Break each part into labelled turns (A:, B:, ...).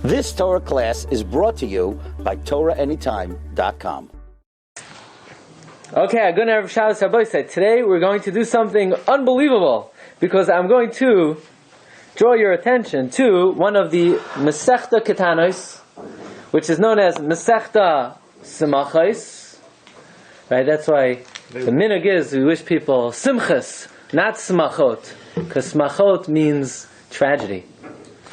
A: This Torah class is brought to you by TorahAnytime.com.
B: Okay, I'm going to have Shabbos Rabbi said. Today we're going to do something unbelievable because I'm going to draw your attention to one of the Masechta Ketanos, which is known as Masechta Semuchos. Right? That's why the minhag is we wish people Simchas, not Smachot, because Smachot means tragedy.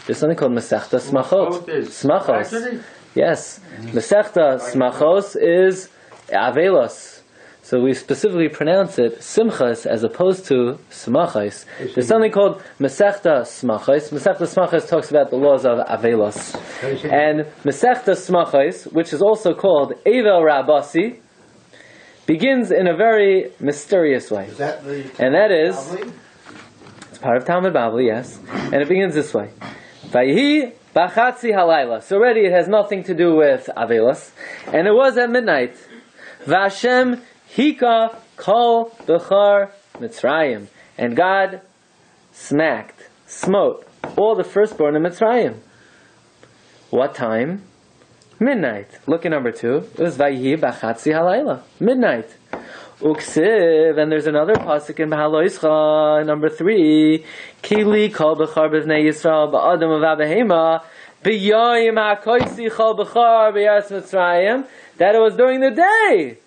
B: There's something called Masechta Smachot. Smachos. Yes. Masechta Smachos is Avelos. So we specifically pronounce it Simchas as opposed to Smachos. There's something called Masechta Smachos. Masechta Smachos talks about the laws of Avelos. And Masechta Smachos, which is also called Evel Rabasi, begins in a very mysterious way. And that is, it's part of Talmud Bavli, yes. And it begins this way. Vayihi bachatzi halayla. So already it has nothing to do with Avelos. And it was at midnight. Vashem hika kol bechar Mitzrayim. And God smote all the firstborn in Mitzrayim. What time? Midnight. Look at number 2. It was Vayihi bachatzi halayla. Midnight. Uksiv, and there's another pasuk in Bahaloischa, number 3. Kili kol b'char b'vnei Yisrael ba'adam v'abehema b'yoyim ha'koisi kol b'char b'yas Mitzrayim. That it was during the day.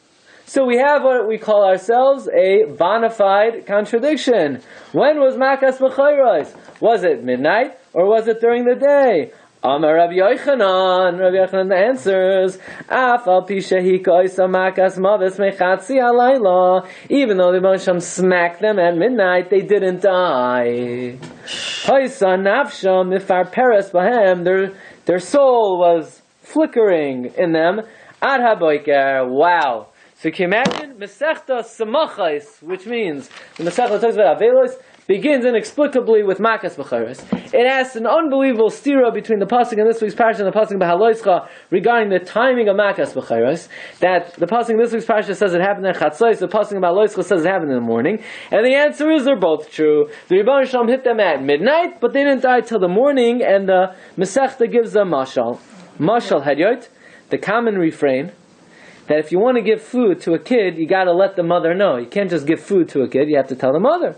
B: So we have what we call ourselves a bona fide contradiction. When was Makas b'chayros? Was it midnight or was it during the day? Amar Rabbi Yochanan answers, Afal Pishahika Isa Makas Mavis Mechatzi Alayla. Even though the Moshe smacked them at midnight, they didn't die. Haisa Nafsham Mifar Peres Bahem, their soul was flickering in them. Ad HaBoiker. Wow. So can you imagine? Masechta Semuchos, which means the Masechta talks about Avelos, begins inexplicably with Makas B'charis. It has an unbelievable stira between the pasuk in this week's Parsha and the pasuk in Behaloischa regarding the timing of Makas B'charis. That the pasuk in this week's Parsha says it happened in Chatzos, the pasuk in Behaloischa says it happened in the morning. And the answer is they're both true. The Rebbeinu Shalom hit them at midnight, but they didn't die till the morning, and the Masechta gives them mashal. Mashal Hadyot, the common refrain, that if you want to give food to a kid, you got to let the mother know. You can't just give food to a kid, you have to tell the mother.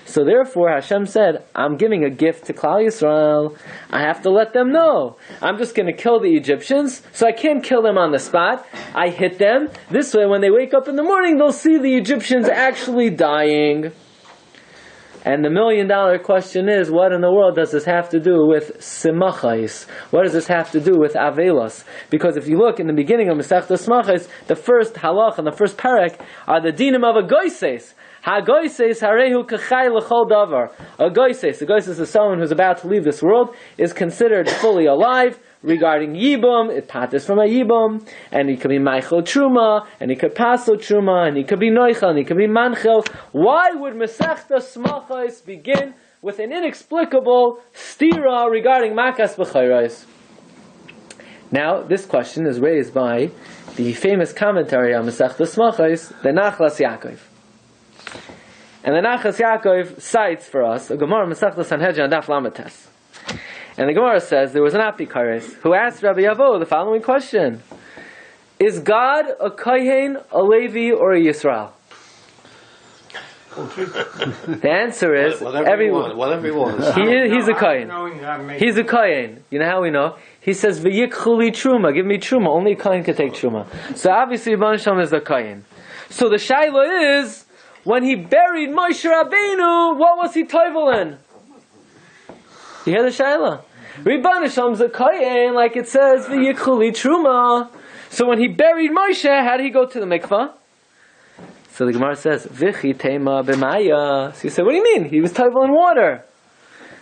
B: So therefore, Hashem said, I'm giving a gift to Klal Yisrael. I have to let them know. I'm just going to kill the Egyptians, so I can't kill them on the spot. I hit them. This way, when they wake up in the morning, they'll see the Egyptians actually dying. And the $1 million question is, what in the world does this have to do with Semuchos? What does this have to do with Avelos? Because if you look in the beginning of Masechta Semuchos, the first halach and the first parak are the dinim of a goises. Ha-goises harehu kachai l'chol davar. A goises is someone who's about to leave this world, is considered fully alive. Regarding Yibum, it patters from a Yibum, and he could be Meichel Truma, and he could Paso Truma, and he could be Noichel, and he could be Manchel. Why would Masechta Semuchos begin with an inexplicable stira regarding Makas B'chayros? Now, this question is raised by the famous commentary on Masechta Semuchos, the Nachlas Yaakov. And the Nachlas Yaakov cites for us a Gemara Masechta Sanhedrin Daf Lamates. And the Gemara says there was an Apikaris who asked Rabbi Yavo the following question: is God a Kohen, a Levi, or a Yisrael? The answer is
C: whatever he wants.
B: He's a Kohen. He's a Kohen. You know how we know? He says V'yikhuli Truma, give me Truma. Only a Kohen can take Truma. So obviously Rebbeinu Shalom is a Kohen. So the Shaila is, when he buried Moshe Rabbeinu, what was he toivel in? You hear the Shaila? Rebbeinu Shalom's a Kohen, like it says, V'yikhuli Truma. So when he buried Moshe, how did he go to the mikvah? So the Gemara says, V'chi tema b'maya. So you say, what do you mean? He was toivel in water.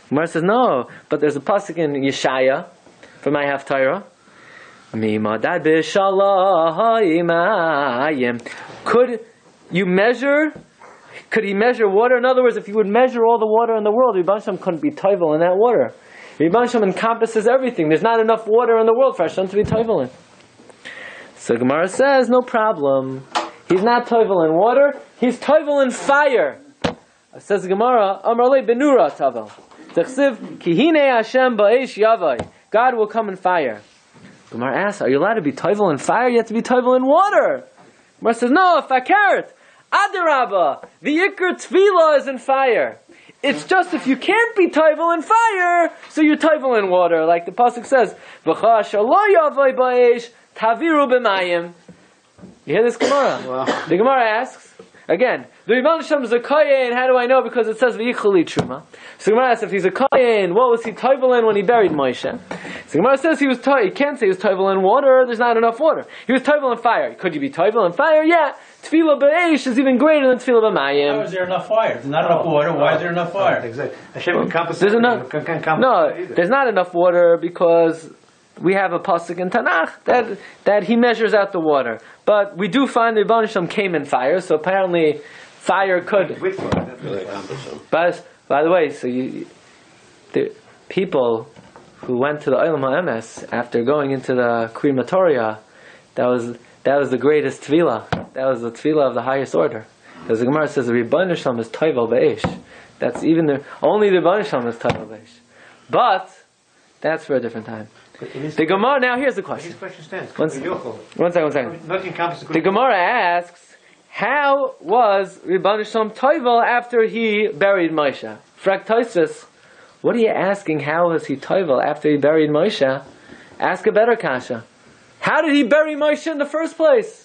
B: The Gemara says, no, but there's a pasuk in Yeshaya, from my Haftarah. Mimadad b'shalayim. Could he measure water? In other words, if he would measure all the water in the world, Rebbeinu Shalom couldn't be toivel in that water. Rebbeinu Shalom encompasses everything. There's not enough water in the world for Hashem to be toivel in. So Gemara says, no problem. He's not toivel in water. He's toivel in fire. Says the Gemara, Amar le benura tavel. Techsiv ki hine Hashem ba'esh yavai. God will come in fire. Gemara asks, are you allowed to be toivel in fire? You have to be toivel in water. Gemara says, no, fakert. Adarabba, the ikr tefillah is in fire. It's just if you can't be toivel in fire, so you're toivel in water. Like the pasuk says, V'cha shalo yavoi ba'esh, taviru b'mayim. You hear this Gemara?
C: Wow.
B: The Gemara asks, again, the Rebbeinu Shem is a kohen, how do I know? Because it says v'yichali truma. So Gemara asks, if he's a kohen, what was he toivel in when he buried Moshe? So Gemara says he can't say he was toivel in water, there's not enough water. He was toivel in fire. Could you be toivel in fire? Yeah. Tefillah b'eish is even greater than tefillah b'mayim.
D: How is there enough fire? There's not enough water. Why is there enough fire?
C: Exactly. Hashem encompasses
B: There's enough.
C: encompass
B: No,
C: either.
B: there's not enough water because we have a pasuk in Tanakh that he measures out the water. But we do find the Rebbeinu Shem came in fire, so apparently fire could.
C: With fire, that's really encompassing.
B: But by the way, so the people who went to the Olam HaEmes after going into the crematoria, that was the greatest tefillah. That was the tefillah of the highest order. Because the Gemara says the Rebbeinu Shem is toivel b'eish. That's only the Rebbeinu Shem is toivel b'eish. But that's for a different time. The Gemara, now here's the question.
C: His question stands.
B: One second.
C: Nothing encompasses
B: The Gemara asks, how was Rebbeinu Shem toivel after he buried Moshe? Frak Tosfos, what are you asking? How was he toivel after he buried Moshe? Ask a better kasha. How did he bury Moshe in the first place?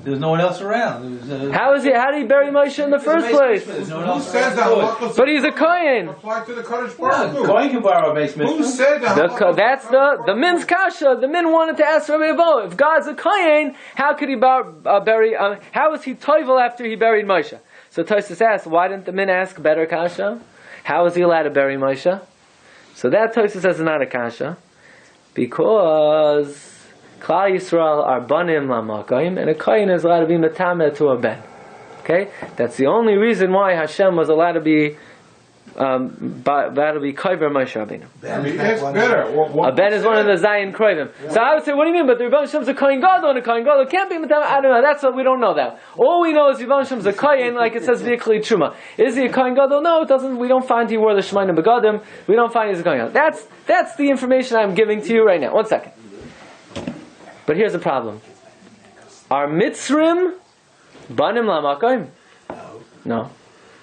D: There's no one else around.
B: How did he bury Moshe in the first place?
D: There's no one
E: Who
D: else
E: said
D: around.
E: that?
B: But he's a kohen.
E: Apply to the Kaddish
D: Yeah,
E: Baruch Hu.
D: Going can borrow a basement.
E: Who said that?
B: That's the min's kasha. The min wanted to ask Rabbi Avo, if God's a kohen, how could he bury? How was he toivel after he buried Moshe? So Tosfos asks, why didn't the min ask better kasha? How was he allowed to bury Moshe? So that Tosfos says is not a kasha, because Klal Yisrael are banim lamakoim, and a kohen is allowed to be metameh to a ben. Okay, that's the only reason why Hashem was allowed to be kover Moshe Rabbeinu.
E: I mean, it's better.
B: A ben is one of the Zion Kroivim. So I would say, what do you mean? But the Rebbeinu Shem's a kohen gadol, and a kohen gadol can't be metameh. I don't know. That's what we don't know that. All we know is Rebbeinu Shem's a kohen, like it says v'yichli truma. Is he a kohen gadol? No, it doesn't. We don't find he wore the shemanim begadim. We don't find he's a kohen gadol. That's the information I'm giving to you right now. 1 second. But here's the problem. Are Mitzrim banim lamakoim? No.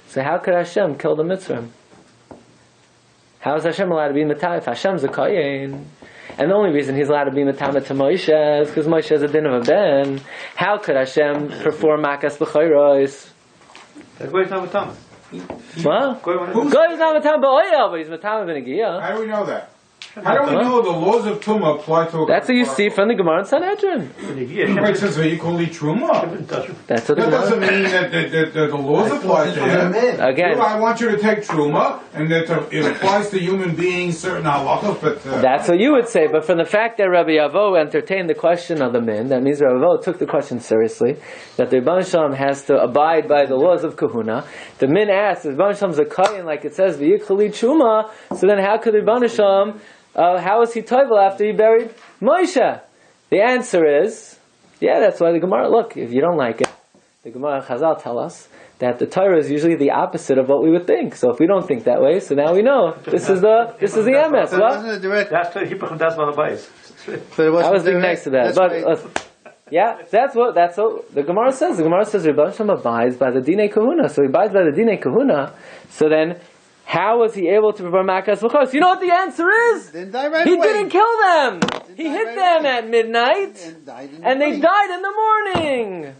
B: So how could Hashem kill the Mitzrim? How is Hashem allowed to be metameh if Hashem's a kohen? And the only reason he's allowed to be metameh to Moshe is because Moshe is a din of a ben. How could Hashem perform makas b'chayros?
C: That's why it's not with Thomas.
B: What? God is not metameh b'oyel, but he's metameh b'negiah.
E: How do we know that? How do we know the laws of Tumah apply to a
B: That's what you see from the Gemara in Sanhedrin.
E: Wait, says equally Truma.
B: That's what the
E: That doesn't
B: Gemara.
E: mean that the laws apply to him.
B: Again,
E: I want you to take Truma, and that it applies to human beings, certain halachos, but...
B: that's what you would say, but from the fact that Rabbi Avo entertained the question of the min, that means Rabbi Avo took the question seriously, that the Rebbeinu Shalom has to abide by the laws of kahuna. The min asks, if Rebbeinu Shalom's a kohen, like it says, v'yichali truma, so then how could the Rebbeinu Shalom, how was he toivel after he buried Moshe? The answer is, yeah, that's why the Gemara, look, if you don't like it, the Gemara Chazal tell us that the Torah is usually the opposite of what we would think. So if we don't think that way, so now we know. This is the emes.
C: But it
B: What?
C: wasn't a direct. That's the Hippach das Balabais.
B: I was being nice to that. But yeah, that's what the Gemara says. The Gemara says Rebbeinu Shem abides by the Dinei Kahuna. So he abides by the Dinei Kahuna. So then, how was he able to perform makas v'chos? You know what the answer is?
F: Didn't die right
B: He
F: away.
B: didn't kill them. He
F: die
B: hit
F: right
B: them
F: away.
B: at midnight, and they died in the morning.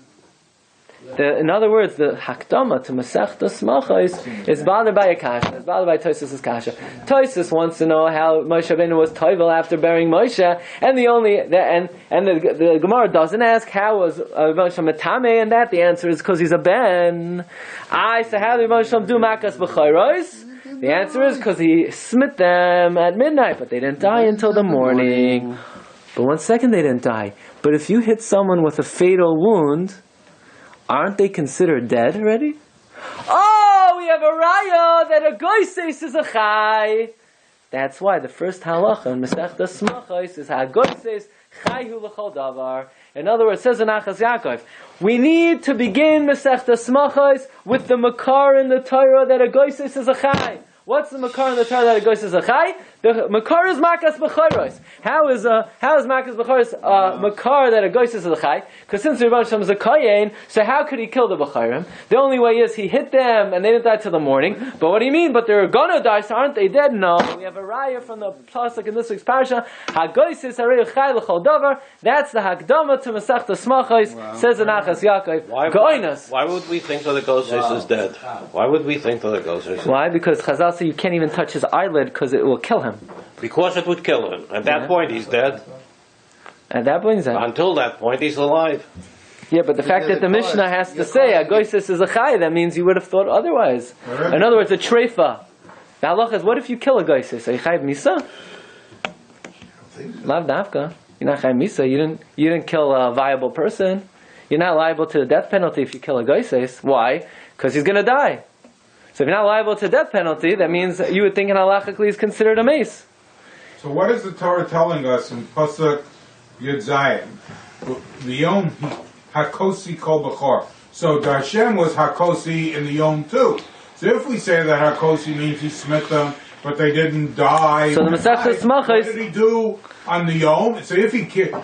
B: In other words, the hakdama to Masechta Semuchos is bothered by a kasha. It's bothered by Tosfos' kasha. Tosfos wants to know how Moshe Rabbeinu was toivel after burying Moshe, and the Gemara doesn't ask how was Moshe metame, and that the answer is because he's a ben. So how did Moshe do makas b'chayros? The answer is because he smit them at midnight, but they didn't die until the morning. But 1 second, they didn't die. But if you hit someone with a fatal wound, aren't they considered dead already? Oh, we have a raya that a goyses is a chai. That's why the first halacha in Masechta Semuchos is hagoyses chayhu l'chol davar. In other words, says in Achaz Yaakov, we need to begin Masechta Semuchos with the makar in the Torah that a goyses is a chai. What's the makar in the Torah that a goyis is a chai? The makar is makas b'chayros. How is makas b'chayros makar that a goyis is a chai? Because since the Rebbe Shem is a kayin, so how could he kill the b'chayrim? The only way is he hit them and they didn't die till the morning. But what do you mean? But they're gonna die, so aren't they dead? No. We have a raya from the Pasuk in this week's Parsha. Ha goyis is harei chai l'chol davar. That's the hakdama to Masechta Semuchos. Says in Achas Yaakov.
F: Why would we think that the ghost is dead? Why would we think that the ghost is dead?
B: Why? Because Chazal say you can't even touch his eyelid because it will kill him.
F: Because it would kill him. At that point, he's dead.
B: At that point, he's dead.
F: Until that point, he's alive.
B: Yeah, but the fact that the Mishnah has to say Agoisis is a chai, that means you would have thought otherwise. In other words, a treifa. The halach is, what if you kill a Agoisis? Are you chai misa? Lav dafka. You're not chai misa. You didn't kill a viable person. You're not liable to the death penalty if you kill a Agoisis. Why? Because he's going to die. So if you're not liable to death penalty, that means you would think an halachically is considered a mace.
E: So what is the Torah telling us in Pasuk Yud Zayin? The Yom Hakosi Kol B'chor. So the Hashem was Hakosi in the Yom too. So if we say that Hakosi means he smit them, but they didn't die.
B: So the Maseches
E: what did he do on the Yom? So if the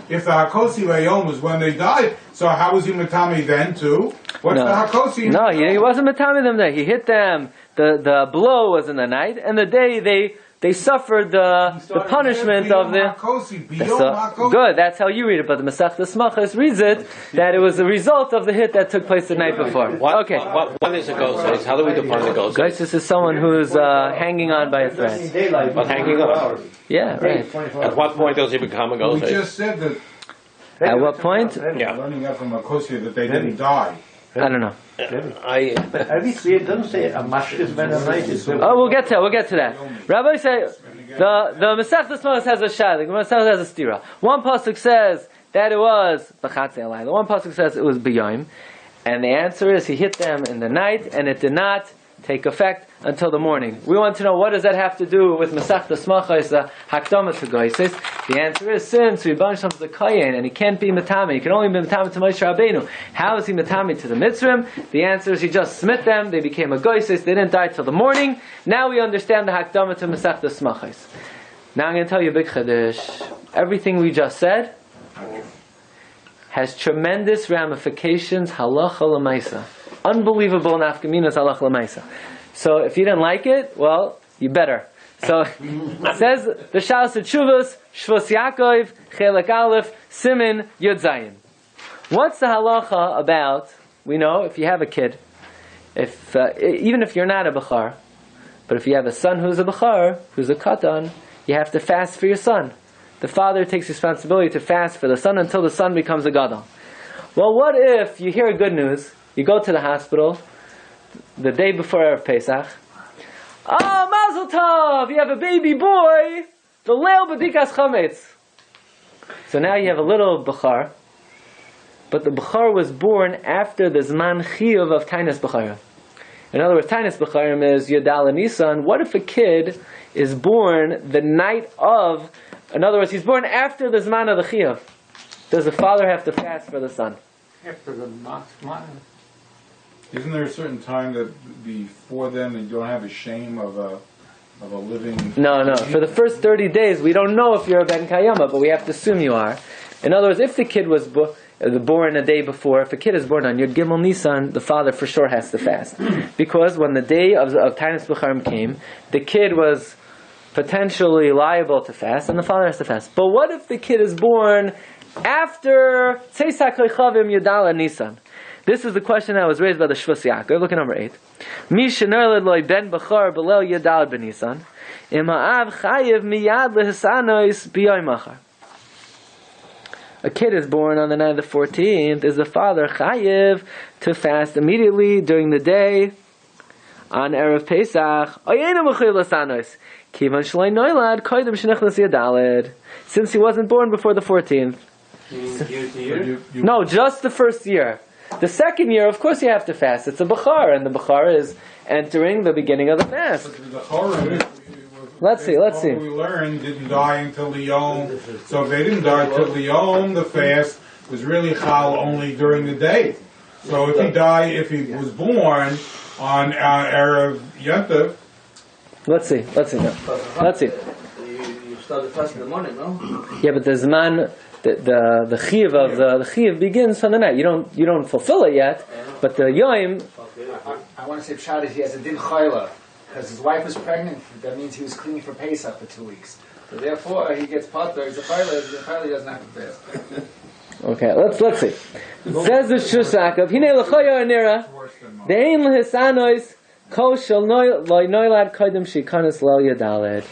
E: Hakosi Yom was when they died, so how was he Matami then too? What's the Hakosi?
B: No, he wasn't Matami them there. He hit them. The blow was in the night, and the day they suffered the punishment of the. Good, that's how you read it. But the Masechta Semuchos reads it that it was the result of the hit that took place the night before.
F: What is a ghost? How do we define a ghost?
B: Ghost is someone who's hanging on by a thread.
F: But hanging on.
B: Yeah, right.
F: At what point does he become a ghost?
E: We just said that.
B: At what point?
F: Yeah.
E: Learning that from Hakosi that they didn't die.
B: I don't know.
C: At least it doesn't say a mashkes ben a night.
B: Oh, we'll get to that. Rabbi say the Masechta Semuchos has a shadik. The Masechta has a stira. One pasuk says that it was b'chatzei alayla. One pasuk says it was b'yom, and the answer is he hit them in the night, and it did not take effect until the morning. We want to know, what does that have to do with Masechta Semuchos, the hakdama to goyis? The answer is, since Rebbe Shem is a kayin and he can't be matami, he can only be matami to Moshe Rabbeinu. How is he matami to the Mitzrim? The answer is he just smit them, they became a goyis, they didn't die till the morning. Now we understand the hakdama to Masechta Semuchos. Now I'm going to tell you a big chiddush. Everything we just said has tremendous ramifications halacha l'maisa. Unbelievable nafkaminas halacha l'maisa. So if you didn't like it, well, you better. So it says the Shalos Teshuvos, Shvos Yaakov, Chelek Aleph, Simin Yud Zayin. What's the halacha about? We know if you have a kid, even if you're not a bechar, but if you have a son who's a bechar, who's a katan, you have to fast for your son. The father takes responsibility to fast for the son until the son becomes a gadol. Well, what if you hear good news? You go to the hospital the day before Erev Pesach. Mazel tov! You have a baby boy. The leil b'dikas chametz. So now you have a little bechar, but the bechar was born after the zman chiyuv of tainas becharim. In other words, tainas becharim is Yudal and Nisan. What if a kid is born the night of? In other words, he's born after the zman of the chiyuv. Does the father have to fast for the son?
C: After the month.
E: Isn't there a certain time that before then you don't have a shame of a living?
B: No. For the first 30 days, we don't know if you're a ben kayama, but we have to assume you are. In other words, if the kid was born a day before, if a kid is born on Yud Gimel Nisan, the father for sure has to fast, because when the day of Tainas B'charim came, the kid was potentially liable to fast, and the father has to fast. But what if the kid is born after Tzeisak Chavim Yudala Nisan? This is the question that was raised by the Shvus Yaakov. Look at number 8. Mi shenerled loy ben b'char b'leil yadal b'nisan ima'av chayiv miyad lehisanois b'yoy machar. A kid is born on the night of the 14th. Is the father chayiv to fast immediately during the day on Erev Pesach? Oyenu m'chayil lesanois kivan shloi noilad koydem shenichnas yadaled. Since he wasn't born before the 14th. No, just the first year. The second year, of course, you have to fast. It's a bechar, and the bechar is entering the beginning of the fast. Let's see.
E: We learned didn't die until the Yom. So if they didn't die until the Yom, the fast was really chal only during the day. So if he was born on Erev Yontif,
B: Let's see now. Let's see.
G: You start the fast in the morning, no?
B: Yeah, but the Zman, the Chiv of the Chiv begins from the night. You don't fulfill it yet, but the Yom.
H: I want to say Pshat is he has a din chayla because his wife was pregnant. That means he was cleaning for Pesach for 2 weeks. So therefore, he gets potter. He's a chayla. The chayla doesn't have to fast.
B: Okay, let's see. Says the Shusakov, Hine l'choyo anira, de'ein l'hisanois, kol shel loy noilad kodim shikanis lo yadaled.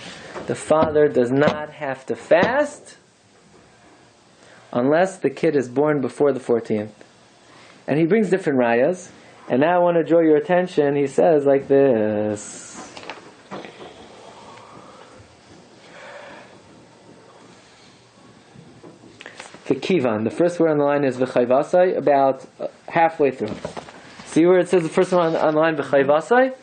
B: The father does not have to fast unless the kid is born before the 14th. And he brings different rayas. And now I want to draw your attention. He says like this. Kivan. The first word on the line is v'chayvasai, about halfway through. See where it says the first one on the line v'chayvasai?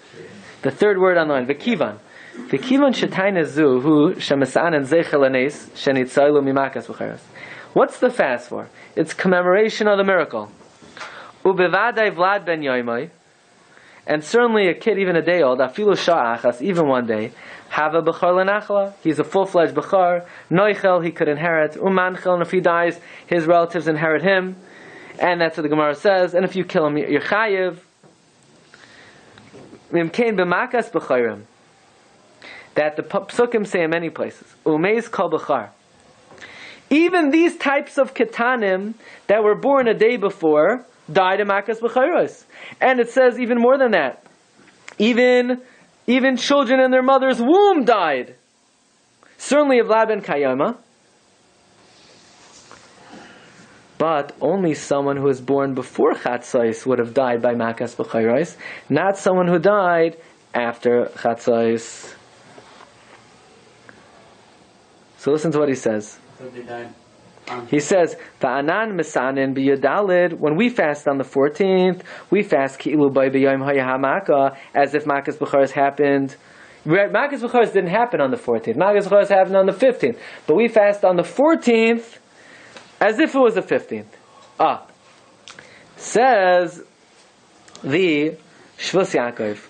B: The third word on the line, v'kivan. V'kivan shetayna zu hu shemasan and zeichel anes shenitzaylu mimakas v'chayras. What's the fast for? It's commemoration of the miracle. Ubevadai vlad ben yoimai. And certainly a kid, even a day old, afilu sha'achas, even one day, Hava b'char l'nachla. He's a full-fledged b'char. Noichel, he could inherit. Umanchel, and if he dies, his relatives inherit him. And that's what the Gemara says. And if you kill him, you're chayiv. Mimkein b'makas b'chayrim. That the psukim say in many places. Umeis kol b'char. Even these types of ketanim that were born a day before died in makas b'chayros. And it says even more than that. Even children in their mother's womb died. Certainly of Vlad ben Kayama. But only someone who was born before Chatzos would have died by Makas B'chayros, not someone who died after Chatzos. So listen to what he says. He says, "Va'anan misanin b'yudalid." When we fast on the 14th, we fast ki'ilu by b'yom hayahamaka, as if Makas B'charos happened. Makas B'charos didn't happen on the 14th. Makas B'charos happened on the 15th. But we fast on the 14th, as if it was the 15th. Says the Shvus Yaakov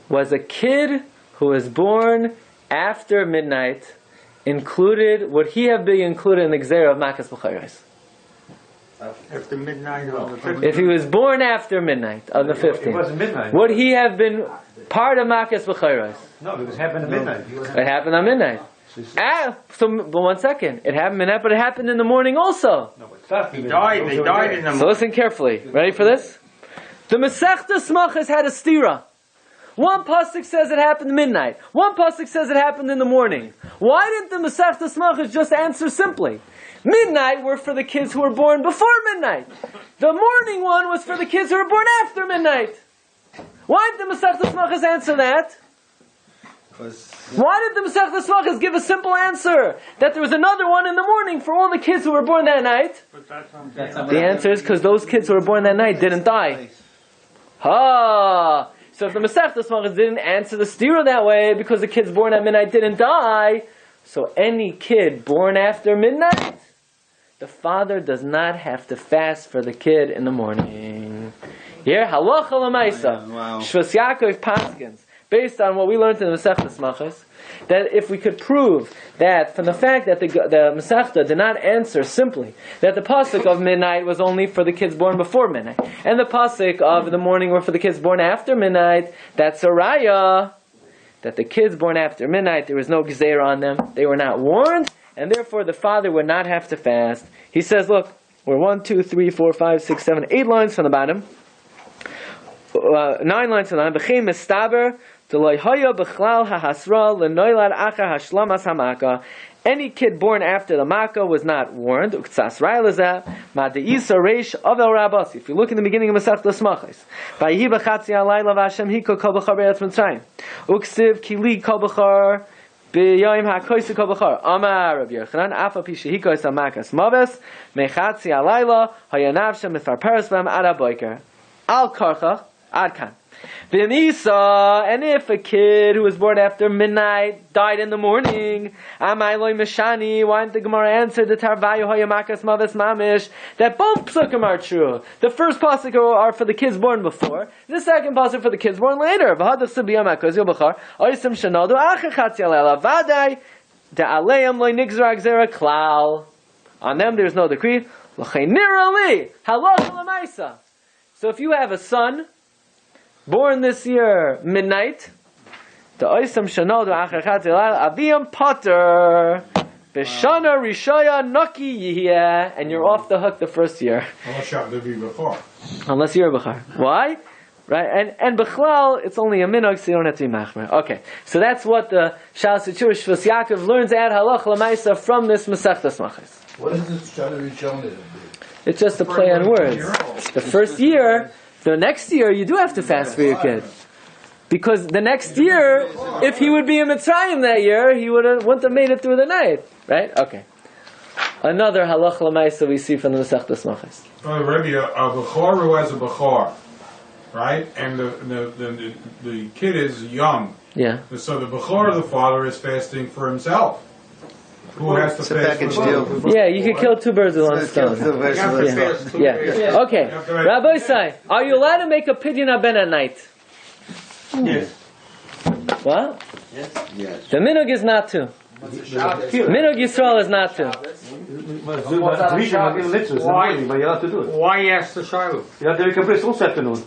B: was a kid who was born after midnight. Included, would he have been included in the Gzera of Makas B'chayros?
C: After midnight on the 15th.
B: If he was born after midnight on the 15th,
C: It wasn't midnight.
B: would he have been part of Makas B'chayros?
C: No, it was happened at midnight.
B: It happened on midnight. But 1 second. It happened midnight, but it happened in the morning also.
C: No, it started They died in the morning.
B: So listen carefully. Ready for this? The Maseches Semuchos had a stira. One pasuk says it happened midnight. One pasuk says it happened in the morning. Why didn't the Maseches Semuchos just answer simply? Midnight were for the kids who were born before midnight. The morning one was for the kids who were born after midnight. Why did the Maseches Semuchos answer that? Why did the Maseches Semuchos give a simple answer that there was another one in the morning for all the kids who were born that night? The answer is because those kids who were born that night didn't die. So if the Maseches Semuchos didn't answer the stira that way because the kids born at midnight didn't die, so any kid born after midnight, the father does not have to fast for the kid in the morning. Here, halacha l'maisa, Shvus Yaakov paskins, based on what we learned in the Maseches Semuchos, that if we could prove that from the fact that the Masechta did not answer simply that the pasuk of midnight was only for the kids born before midnight, and the pasuk of the morning were for the kids born after midnight, that's a raya that the kids born after midnight, there was no gzeira on them, they were not warned, and therefore the father would not have to fast. He says, look, we're 1, 2, 3, 4, 5, 6, 7, 8 lines from the bottom, 9 lines from the bottom. B'chein mistaber any kid born after the Makkah was not warned. If you look in the beginning of Maseches Semuchos, Uksiv kili kol b'char b'yom ha'koisi kol b'char Amar Rabbi Yochanan afa pi shehikois ha'makas maves mechatzi alayla hayanavshem mitfarperes b'hem ad ha'boiker al karcha ad kan. V'nisa, and if a kid who was born after midnight died in the morning, Amai loy mishani, why didn't the Gemara answer the Tarvayu Hoyamakas Mavis Mamish that both psukim are true? The first pasuk are for the kids born before, the second pasuk for the kids born later. V'hadav subiyamakos yobachar, oisim shenadu achachatzi alela vaday, de'aleim loy nigzra gzera klal. On them there is no decree. L'chein nirali halacha l'maisa. So if you have a son born this year midnight, the oisam shanod v'achachatzi alela aviyam pater b'shana rishaya naki yihya, and you're off the hook the first year. Unless you're a bachar. Why? Right? And b'chlal, it's only a minog, so you don't have to be machmer. Okay. So that's what the Shal Sichur Shvus Yaakov learns at halach l'maisa from this Masechtas Maseches.
I: What is this Shana Rishon?
B: It's just a play on words. The first year, the next year, you do have to fast for your kid. Because the next year, if he would be in Mitzrayim that year, he wouldn't have made it through the night. Right? Okay. Another halach l'maisa we see from the Masechtas Maseches.
E: Rabbi, a bachor who has a bachor, right? And the kid is young.
B: Yeah.
E: So the bachor of the father is fasting for himself. Who has to fast for the
B: Yeah, you could kill two birds with one stone. Yeah. Okay. Rabbi Sai, are you allowed to make a pidyon haben at night?
C: Yes.
B: What?
C: Yes.
B: The minhag is not to. Minhag Yisrael is not to.
C: Why ask the Shiur? You have to make a bris also afternoon.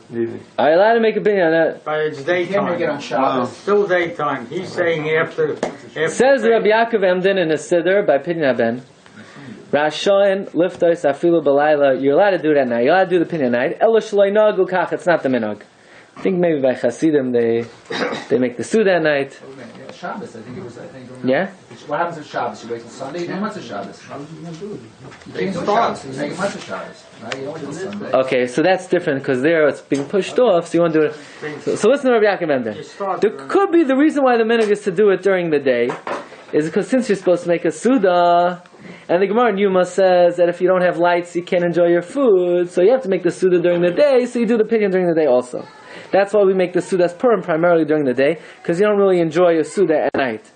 B: Are you allowed to make a pidyon on that?
C: But it's daytime. It's still daytime. He's saying after
B: Says Rabbi Yaakov Emden in a siddur by pidyon haben. Rashain liftos afilu b'layla. You're allowed to do that now. You're allowed to do the pidyon night. Ela shloi nagu kach. It's not the minhag. I think maybe by Hasidim they make the Suda at night.
H: Shabbos, I think it was.
B: Yeah.
H: What happens with Shabbos? You wait till Sunday. You don't wait till Shabbos. You make Shabbos. You make much of Shabbos. Right? You don't wait till Sunday.
B: Okay, so that's different because there it's being pushed off. So you want to do it. So listen to Rabbi Yaakov Emden. There could be the reason why the minhag is to do it during the day, is because since you're supposed to make a Suda, and the Gemara in Yuma says that if you don't have lights, you can't enjoy your food. So you have to make the Suda during the day. So you do the pidyon during the day also. That's why we make the Sudas Purim primarily during the day, because you don't really enjoy a Suda at night.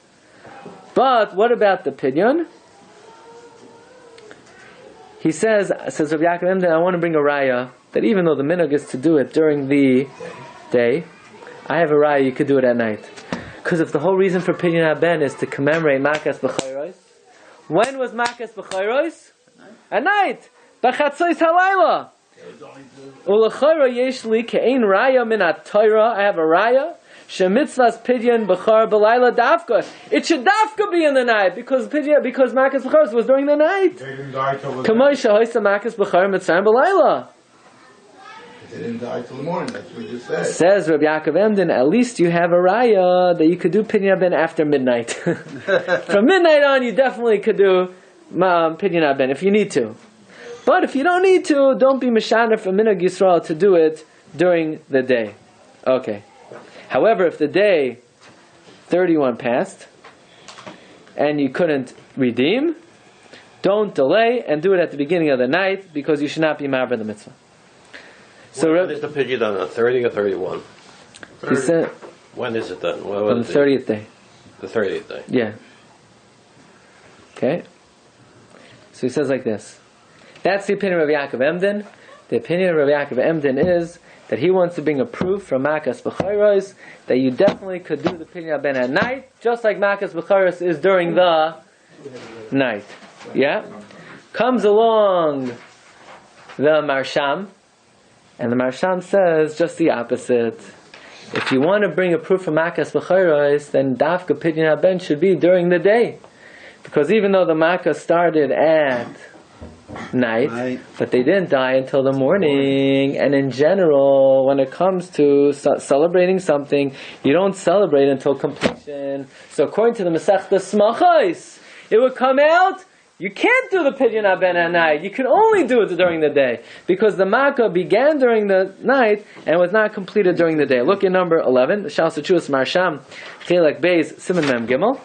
B: But what about the Pidyon? He says Rabbi Yaakov Emden, I want to bring a raya that even though the minhag is to do it during the day, I have a raya you could do it at night. Because if the whole reason for Pidyon Haben is to commemorate Makas B'chayros, when was Makas B'chayros? At night! B'chatzois halayla! Ulachayra yeshli ke'ein raya min at-Torah. I have a raya. Shemitzvahs pidyon b'char b'layla dafka. It should dafka be in the night because Makas B'char was during the night.
E: They didn't die till the
B: Kamay shahoysa Makas B'char mitzrayim b'layla.
I: They didn't die till the morning. That's what we just said.
B: Says Rabbi Yaakov Emden, at least you have a raya that you could do pidyon haben after midnight. From midnight on, you definitely could do pidyon haben if you need to. But if you don't need to, don't be Mishana for Minhag Yisrael to do it during the day. Okay. However, if the day 31 passed and you couldn't redeem, don't delay and do it at the beginning of the night because you should not be Ma'aber the mitzvah.
F: So when is the pidyon done? On 30 or 31?
B: He said,
F: When is it done?
B: on the 30th day.
F: The 30th day.
B: Yeah. Okay. So he says like this. That's the opinion of Rabbi Yaakov Emden. The opinion of Rabbi Yaakov Emden is that he wants to bring a proof from Makas B'chayros that you definitely could do the pidyon haben at night, just like Makas B'chayros is during the night. Yeah? Comes along the Marsham, and the Marsham says just the opposite. If you want to bring a proof from Makas B'chayros, then Dafka pidyon haben should be during the day. Because even though the Makkah started at night, but they didn't die until the morning. And in general, when it comes to celebrating something, you don't celebrate until completion. So according to the Maseches Semuchos, it would come out, you can't do the pidyon haben at night. You can only do it during the day. Because the Makkah began during the night and was not completed during the day. Look at number 11, the Shal Sichus Marsham, Chelek Beis, Siman Mem Gimel.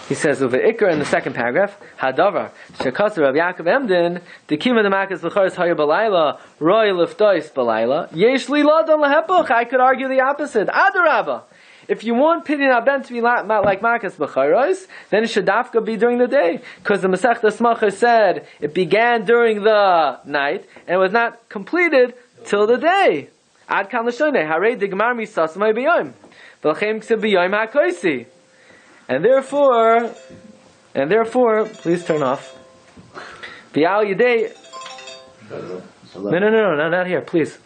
B: He says with the Iker in the second paragraph, Hadavar, Shekasa Rabbi Yaakov Emden, the Kima the Makas L'chores Hayah Balayla, Roy Liftois Balayla, Yesh Li Ladon Lehepuch. I could argue the opposite. Adarabba. If you want Pidyon Aben to be like Makas B'chayros, then it should dafka be during the day. Because the Maseches Semuchos said it began during the night and was not completed till the day. Ad kan l'shonei, harei digmar misas may b'yom. V'lachem ksib b'yom ha'koisi. And therefore, please turn off. V'al yedei. No, not here, please.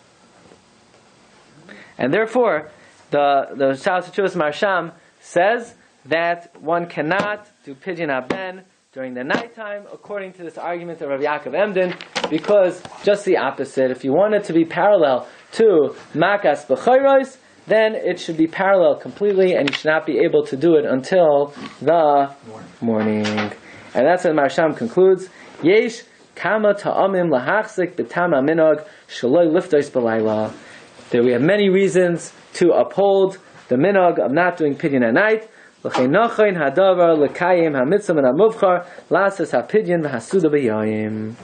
B: And therefore, the Shalas Marsham says that one cannot do Pidyon Haben during the nighttime, according to this argument of Rabbi Yaakov Emden, because just the opposite. If you want it to be parallel to Makas B'chayros, then it should be parallel completely, and you should not be able to do it until the morning. And that's what Marsham concludes. Yesh kama ta'amim lahachzik b'tama minog shaloi liftos b'layla. There we have many reasons to uphold the minog of not doing pidyon at night. L'chein nochein hadavar l'kayim hamitzvah min hamuvchar lasas hapidyon v'hasuda b'yayim.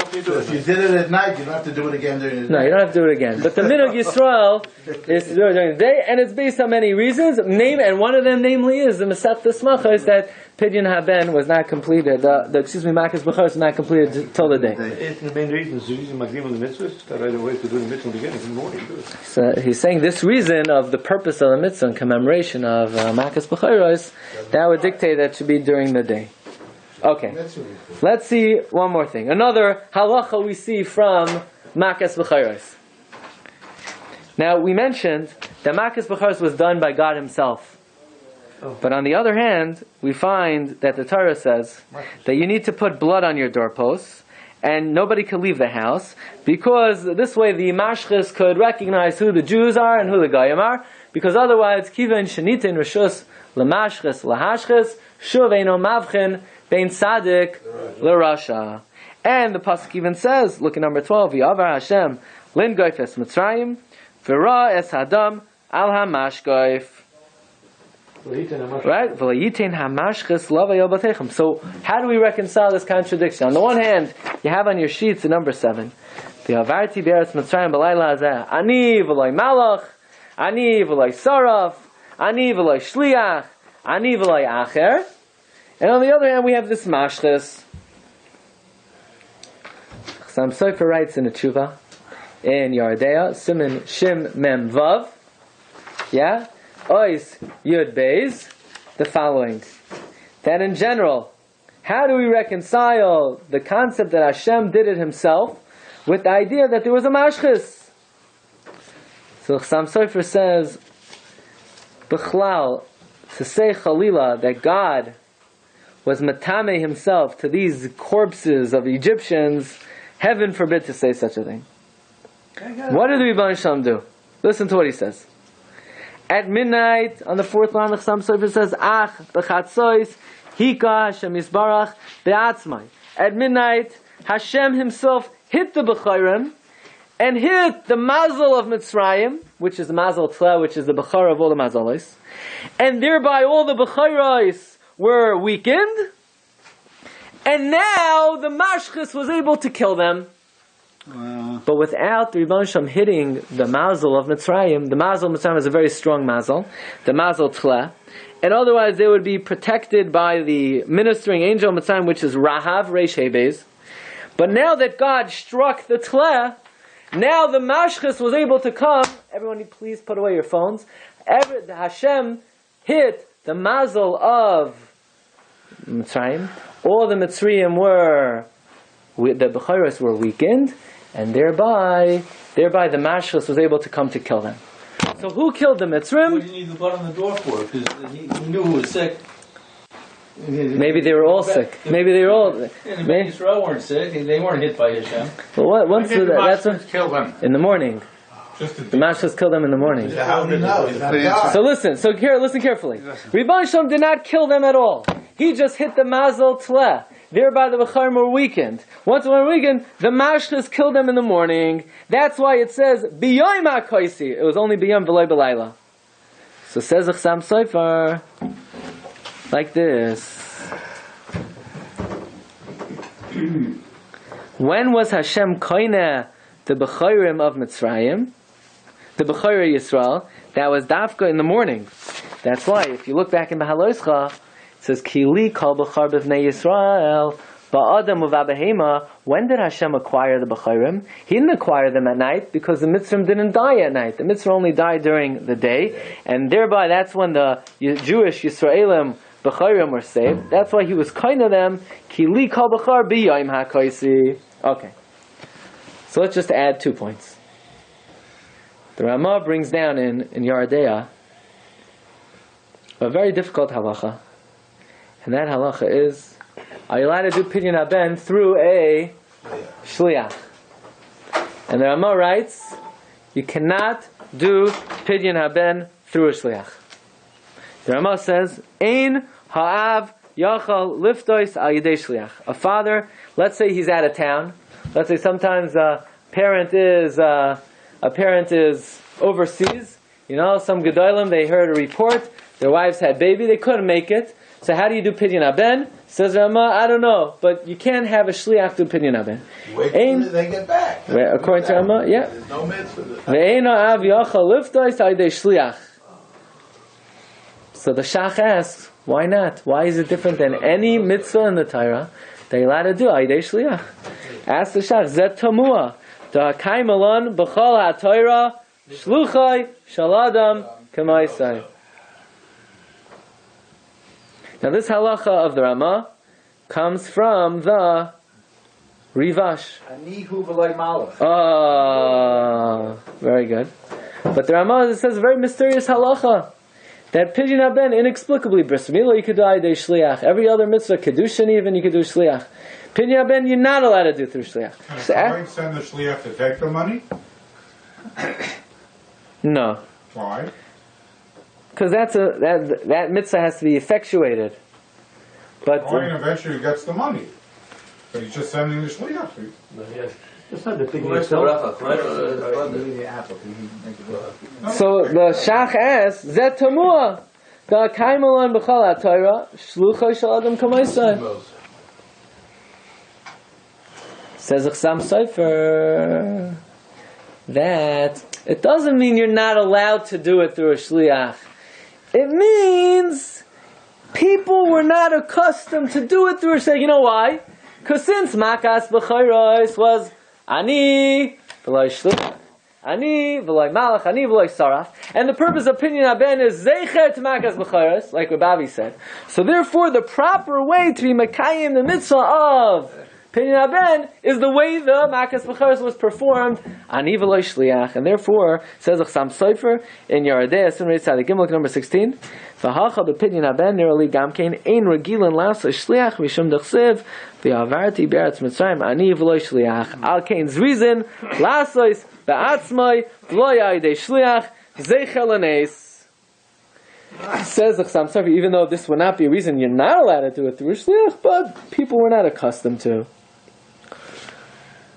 I: If you did it at night, you don't have to do it again during the day.
B: No, you don't have to do it again. But the minog Yisrael is to do it during the day, and it's based on many reasons. And one of them, namely, is the Maseches Semuchos that Pidyon Haben was not completed. Makas B'chayros was not completed till the day.
C: It's the main reason. The reason Magdim on the mitzvahs that right away to do the mitzvah in the beginning in the morning.
B: So he's saying this reason of the purpose of the mitzvah in commemoration of Makas B'chayros, that would dictate that it should be during the day. Okay, let's see one more thing. Another halacha we see from Makas B'chayros. Now we mentioned that Makas B'chayros was done by God Himself. But on the other hand, we find that the Torah says that you need to put blood on your doorposts, and nobody could leave the house, because this way the Mashches could recognize who the Jews are and who the Goyim are, because otherwise, Kivan Shanitin Rishus Lamashches Lahashches Shuv Eino Mavchin Bein Sadik L'Rasha. And the pasuk even says, look at number 12, V'avar Hashem Lin Goyf Es Mitzrayim V'ra Es Hadam Al HaMashgoyf. Right? So how do we reconcile this contradiction? On the one hand, you have on your sheets the number 7. Ani v'loi malach, ani v'loi saraf, ani v'loi shliach, ani v'loi acher. And on the other hand, we have this mashches. Chassam Sofer writes in a tshuva in Yardea, Siman Shim Mem Vav. Yeah? Ois Yud Beis, the following. That in general, how do we reconcile the concept that Hashem did it Himself with the idea that there was a mashchis? So Chassam Sofer says, B'chlal, to say Chalila, that God was matame Himself to these corpses of Egyptians, heaven forbid to say such a thing. What did the Rebbeinu Shalom do? Listen to what he says. At midnight, on the 4th line, the Chassam Sofer says, Ach, b'chatzois, hika Hashem Yisbarach, be'atzmai. At midnight, Hashem Himself hit the B'chayrim, and hit the mazel of Mitzrayim, which is the mazel tzla, which is the B'chara of all the mazalos, and thereby all the B'chayros were weakened, and now the mashchis was able to kill them. But without the Rebbeinu Shalom hitting the mazel of Mitzrayim, the mazel of Mitzrayim is a very strong mazel, the mazel tzla, and otherwise they would be protected by the ministering angel of Mitzrayim, which is Rahav Reish Hebez. But now that God struck the tzla, now the mashchis was able to come. Everyone, please put away your phones. Hashem hit the mazel of Mitzrayim. All the Mitzrayim the B'chayros were weakened, and thereby the mashchis was able to come to kill them. So who killed the Mitzrayim?
D: What did you need the blood on the door for? Because he knew who was sick.
B: Maybe they were all sick. Maybe they were all.
D: And the Israel weren't sick. They weren't hit by Hashem.
B: Well, once that's when,
E: kill them
B: in the morning. The mashchis killed them in the morning.
I: How do you know?
B: So listen carefully. Rebbeinu Shalom did not kill them at all. He just hit the mazel tleh. Thereby the B'charim were weakened. Once they were weakened, the mashchis killed them in the morning. That's why it says B'yoyim ha'koisi. It was only B'yom v'loy b'layla. So says Chassam Sofer, like this. When was Hashem koineh the Bechayrim of Mitzrayim? The Bechayre Yisrael, that was Dafka in the morning. That's why, if you look back in Behaloischa, it says, Kili kol Bechar b'vnei Yisrael, ba'adam uv'abehema. When did Hashem acquire the Bechayrim? He didn't acquire them at night, because the Mitzrim didn't die at night. The Mitzrim only died during the day, and thereby that's when the Jewish Yisraelim Bechayrim were saved. That's why he was kind of them, Kili kol Bechar b'yayim ha'koisi. Okay. So let's just add 2 points. The Ramah brings down in Yardea a very difficult halacha. And that halacha is, are you allowed to do Pidyon Haben through a Shliach? And the Ramah writes, you cannot do Pidyon Haben through a Shliach. The Ramah says, Ein ha'av yachal liftois al yidei Shliach. A father, let's say he's out of town. Let's say sometimes a parent is overseas. You know, some Gedolim, they heard a report, their wives had baby, they couldn't make it. So how do you do Pidyon Haben? Says Ramah, I don't know, but you can't have a Shliach do Pidyon Haben.
I: Wait till they get back.
B: According to Ramah, yeah.
I: There's no mitzvah.
B: So the Shach asks, why not? Why is it different than any mitzvah in the Torah that you're allowed to do Aydei Shliach? Ask the Shach, Zet Tamua. Now this halacha of the Ramah comes from the Rivash. Oh, very good. But the Ramah says a very mysterious halacha that Pidyon Haben inexplicably bris milah you could do Aydei Shliach. Every other mitzvah, kedushin even you could do Shliach. Pidyon Haben you're not allowed to do through Shliach.
E: So I send the Shliach to take the money?
B: No.
E: Why?
B: Because that mitzvah has to be effectuated. But
E: Kohen eventually gets the money. But he's just sending the Shliach.
C: It's not the big
B: So the Shach asks, Zet Tamua, Da Kaimalan B'chal HaTorah, Shluchai Shal Adam Kamaisai. Says Chsam Sofer that it doesn't mean you're not allowed to do it through a Shliach. It means people were not accustomed to do it through a Shliach. You know why? Because since Makas B'chayros was Ani v'loy Shliach, Ani v'loy Malach, Ani v'loy Saraf, and the purpose of Pidyon Haben is Zeicher to Makas B'chayros, like Rabbi said. So therefore, the proper way to be Makayim the mitzvah of Pidyon Haben is the way the Makas B'chayros was performed, Ani v'loy Shliach, and therefore says Chsam Sofer in Yeridei Simrei Tzadik Gimel number 16. V'hacha b'Pidyon Haben nirali gamkein ein regilan lasa Shliach mishum dechsev v'avarti be'eretz Mitzrayim ani v'loy Shliach al kain's reason lasois be'atzmai v'loy aydei Shliach zeichel anes. Says the Chsam Sofer, even though this would not be a reason you're not allowed to do it through Shliach, but people were not accustomed to.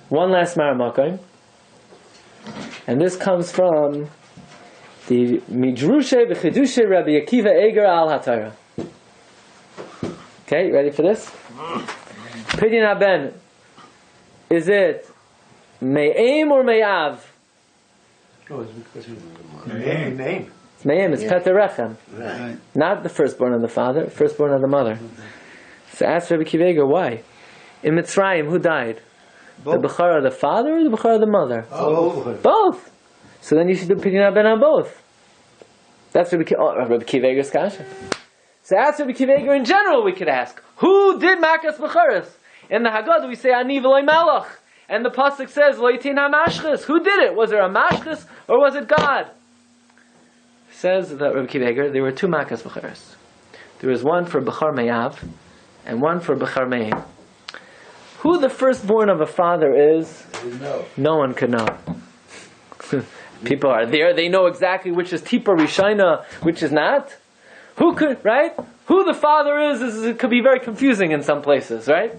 B: One last Maramakim, and this comes from the Midrushe v'chidushe Rabbi Akiva Eger al HaTorah. Okay, ready for this? Pidyon Haben, is it Me'im or Me'av?
C: Oh, it's
E: Name.
B: It's Me'im, it's Peterechem.
I: Right.
B: Not the firstborn of the father, firstborn of the mother. So ask Rabbi Akiva Eger, why? In Mitzrayim, who died?
C: both.
B: The Bechar of the father or the Bechar of the mother?
C: Both.
B: Both! So then you should do Pidyon Haben on both. That's Rabbi Akiva Eger's kasha. So ask Rabbi Akiva Eger in general we could ask, who did Makas B'charis? In the Haggadah we say, Ani v'loy Malach. And the Pasuk says, Lo yitin ha-mashchis. Who did it? Was there a mashchis or was it God? Says that Rabbi Akiva Eger, there were two Makas B'charis. There was one for Bechar Me'av and one for Bechar Me'im. Who the firstborn of a father is, no one could know. People are there, they know exactly which is Tipa Rishina, which is not. Who could, right? Who the father is it could be very confusing in some places, right?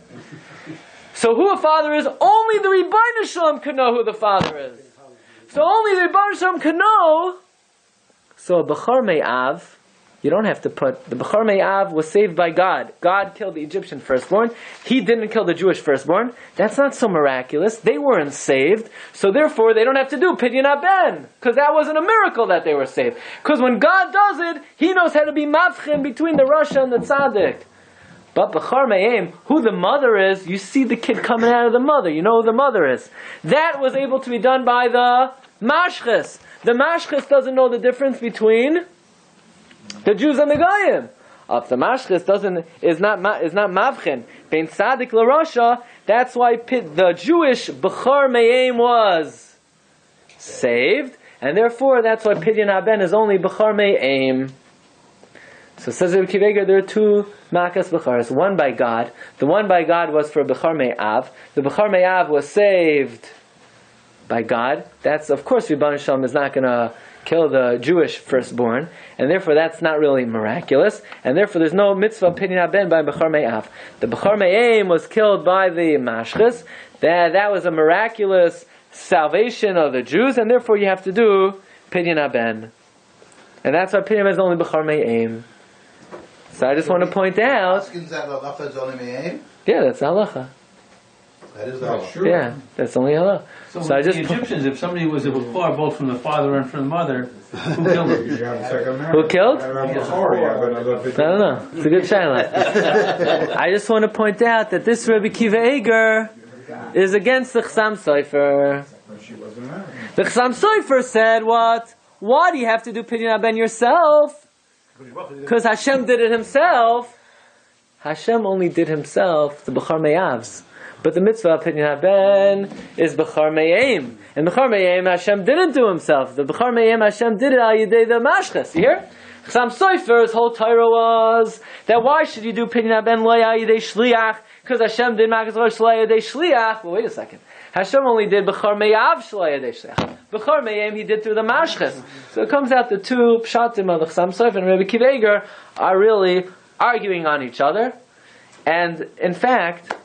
B: So who a father is, only the Rebbeinu Shalom could know who the father is. So only the Rebbeinu Shalom could know. So a Bechar Me'av You don't have to put, the Bechor Me'av was saved by God. God killed the Egyptian firstborn. He didn't kill the Jewish firstborn. That's not so miraculous. They weren't saved. So therefore, they don't have to do Pidyon Ben. Because that wasn't a miracle that they were saved. Because when God does it, He knows how to be mavchin between the Rasha and the Tzaddik. But Bechor Me'aim, who the mother is, you see the kid coming out of the mother. You know who the mother is. That was able to be done by the Mashches. The Mashches doesn't know the difference between the Jews and the Goyim. If the Mashches is not mavchin bein tzaddik l'rasha, that's why the Jewish Bechor Me'aim was saved, and therefore that's why Pidyon Ben is only Bechor Me'aim. So says Rabbi Akiva Eiger, there are two Makas Becharas. One by God. The one by God was for Bechor Me'av. The Bechor Me'av was saved by God. That's, of course, Rebbeinu Shalom is not going to kill the Jewish firstborn, and therefore that's not really miraculous, and therefore there's no mitzvah Pidyon Ben by Bechor Me'av. The Bechor Me'aim was killed by the Mashches. That was a miraculous salvation of the Jews, and therefore you have to do Pidyon Ben. And that's why Pidyon Ben is only Bechor Me'aim. So I just want to point out. Yeah, that's halacha.
I: That is the halacha.
B: Yeah, that's only halacha.
D: So I just the Egyptians, if somebody was a Bechor both from the father and from the mother, who killed him?
B: Who killed? I don't know. It's a good shaila. I just want to point out that this Rabbi Akiva Eiger is against the Chasam Sofer. The Chasam Sofer said what? Why do you have to do Pidyon Ben yourself? Because Hashem did it Himself. Hashem only did Himself the Bechor Me'avs. But the mitzvah of Pidyon Ben is Bechor Me'aim. And Bechor Me'aim Hashem didn't do Himself. The Bechor Me'aim Hashem did it al yidei the Mashches. You hear? Chasam Sofer's whole Torah was that why should you do Pidyon Ben lo al yidei shliach? Because Hashem did Makas Rosh lo al yidei shliach. Well, wait a second. Hashem only did Bechor Me'av shlo al yidei shliach. Bechor Me'aim He did through the Mashches. So it comes out the two pshatim of the Chasam Sofer and Rabbi Akiva Eiger are really arguing on each other. And in fact,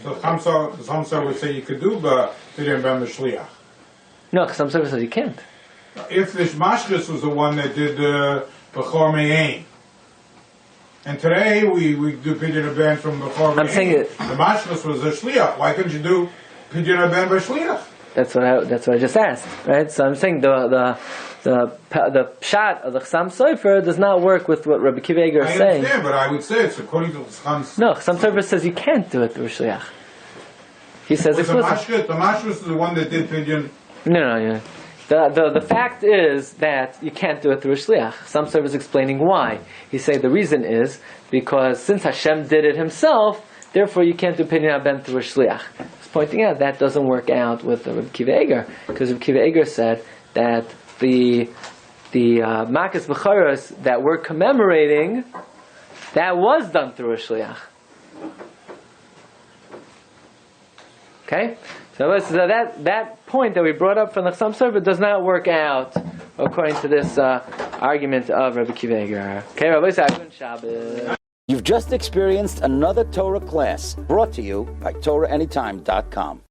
E: so Chasam would say you could do Pidyon Ben B'Shliach.
B: No, Chasam Sofer says you can't.
E: If the Mashches was the one that did Bechor Me'aim, and today we do Pidyon Ben from Bechor Me'aim.
B: I'm saying it.
E: The Mashches was a Shliach. Why couldn't you do Pidyon Ben B'Shliach?
B: That's what I just asked, right? So I'm saying the pshat of the Chasam Sofer does not work with what Rabbi Akiva Eiger is saying.
E: I understand, but I would say it's according to the Chasam Sofer.
B: No, Chasam Sofer says you can't do it through Shliach. He says explicitly.
E: The Mashches is the one that did Pidyon.
B: No. The fact is that you can't do it through a shliach. Chasam Sofer is explaining why. He say the reason is because since Hashem did it Himself, therefore you can't do Pidyon Ben through a shliach. He's pointing out that doesn't work out with the Rabbi Akiva Eiger, because Rabbi Akiva Eiger said that the Makas Becharos that we're commemorating, that was done through a shliach. Okay? So that point that we brought up from the Chasam Sofer does not work out according to this argument of Rabbi Akiva Eiger. Okay, Rabbi Sagun Shabbos.
A: You've just experienced another Torah class brought to you by TorahAnytime.com.